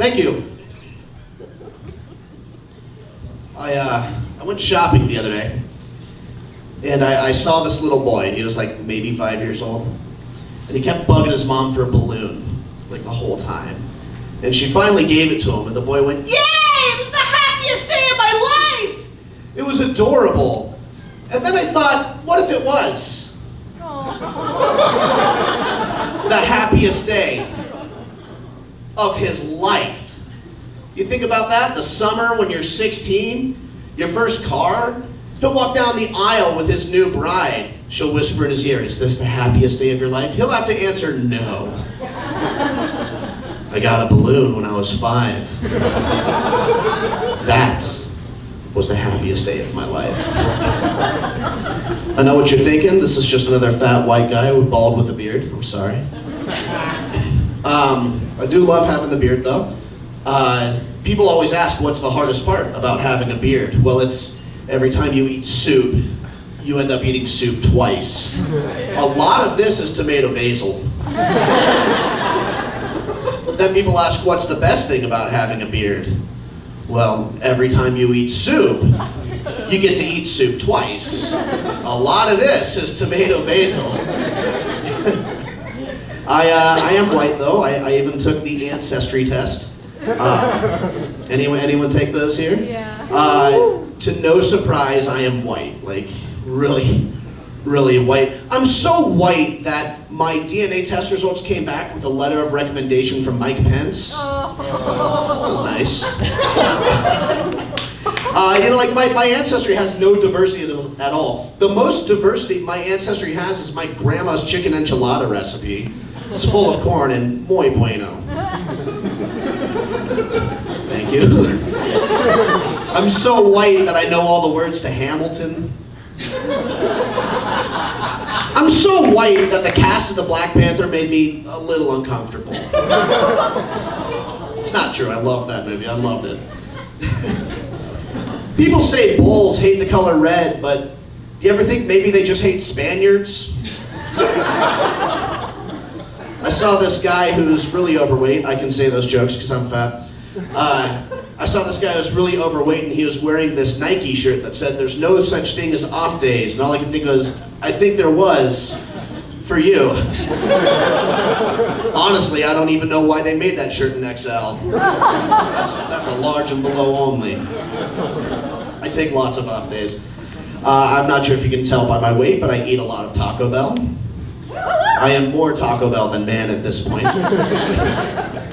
Thank you. I went shopping the other day, and I saw this little boy. He was like maybe 5 years old, and he kept bugging his mom for a balloon, like the whole time. And she finally gave it to him, and the boy went, "Yay! It was the happiest day of my life!" It was adorable. And then I thought, what if it was the happiest day of his life? You think about that, the summer when you're 16, your first car, he'll walk down the aisle with his new bride. She'll whisper in his ear, "Is this the happiest day of your life?" He'll have to answer, "No. I got a balloon when I was 5. That was the happiest day of my life." I know what you're thinking. This is just another fat white guy bald with a beard. I'm sorry. I do love having the beard though. People always ask what's the hardest part about having a beard. Well, it's every time you eat soup, you end up eating soup twice. A lot of this is tomato basil. Then people ask what's the best thing about having a beard. Well, every time you eat soup, you get to eat soup twice. A lot of this is tomato basil. I am white though. I even took the ancestry test. Anyone take those here? Yeah. To no surprise, I am white. Like really white. I'm so white that my DNA test results came back with a letter of recommendation from Mike Pence. Oh. That was nice. Like my ancestry has no diversity at all. The most diversity my ancestry has is my grandma's chicken enchilada recipe. It's full of corn and muy bueno. Thank you. I'm so white that I know all the words to Hamilton. I'm so white that the cast of the Black Panther made me a little uncomfortable. It's not true. I love that movie. I loved it. People say bulls hate the color red, but do you ever think maybe they just hate Spaniards? I saw this guy who's really overweight. I can say those jokes because I'm fat. I saw this guy who was really overweight, and he was wearing this Nike shirt that said, "There's no such thing as off days." And all I could think was, I think there was for you. Honestly, I don't even know why they made that shirt in XL. That's a large and below only. I take lots of off days. I'm not sure if you can tell by my weight, but I eat a lot of Taco Bell. I am more Taco Bell than man at this point.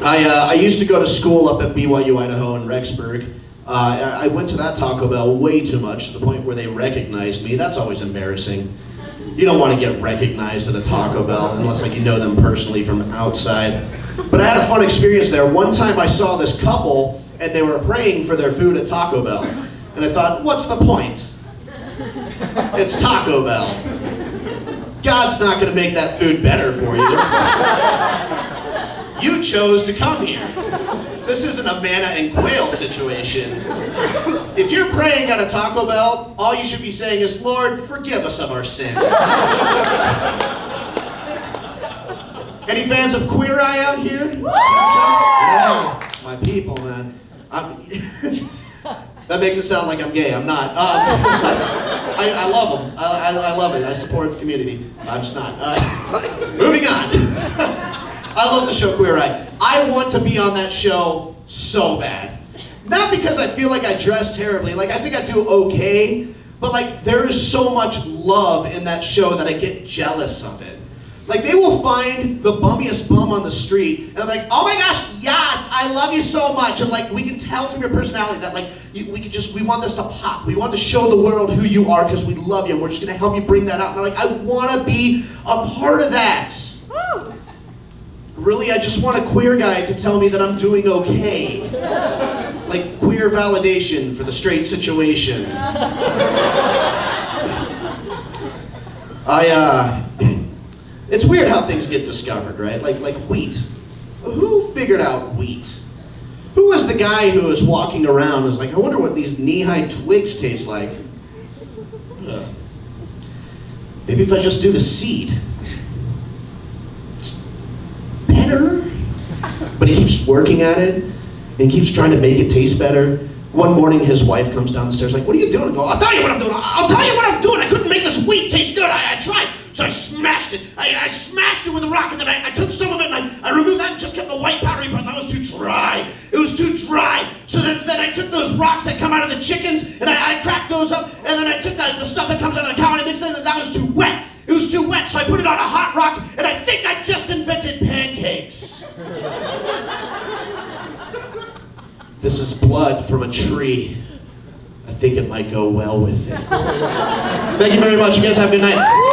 I used to go to school up at BYU, Idaho in Rexburg. I went to that Taco Bell way too much, to the point where they recognized me. That's always embarrassing. You don't want to get recognized at a Taco Bell unless like you know them personally from outside. But I had a fun experience there. One time I saw this couple and they were praying for their food at Taco Bell. And I thought, what's the point? It's Taco Bell. God's not going to make that food better for you. You chose to come here. This isn't a manna and quail situation. If you're praying at a Taco Bell, all you should be saying is, "Lord, forgive us of our sins." Any fans of Queer Eye out here? Yeah, my people, man. That makes it sound like I'm gay. I'm not. I love them. I love it. I support the community. I'm just not. Moving on. I love the show Queer Eye. I want to be on that show so bad. Not because I feel like I dress terribly. Like, I think I do okay. But, like, there is so much love in that show that I get jealous of it. Like, they will find the bummiest bum on the street, and I'm like, "Oh my gosh, yes, I love you so much." And like, we can tell from your personality that like, we want this to pop. We want to show the world who you are because we love you, and we're just gonna help you bring that out. And I'm like, I wanna be a part of that. Woo. Really, I just want a queer guy to tell me that I'm doing okay. Like queer validation for the straight situation. It's weird how things get discovered, right? Like wheat. Who figured out wheat? Who was the guy who was walking around and was like, "I wonder what these knee-high twigs taste like. Maybe if I just do the seed. It's better." But he keeps working at it, and he keeps trying to make it taste better. One morning, his wife comes down the stairs like, what are you doing? I go, I'll tell you what I'm doing. I'll tell you what I'm doing. I couldn't make this wheat taste good. I tried. So I smashed it. I smashed it with a rock, and then I took some of it, and I removed that and just kept the white powdery part. That was too dry. It was too dry. So then I took those rocks that come out of the chickens, and I cracked those up, and then I took the stuff that comes out of the cow, and I mixed it, and that was too wet. It was too wet, so I put it on a hot rock, and I think I just invented pancakes. This is blood from a tree. I think it might go well with it. Thank you very much. You guys have a good night.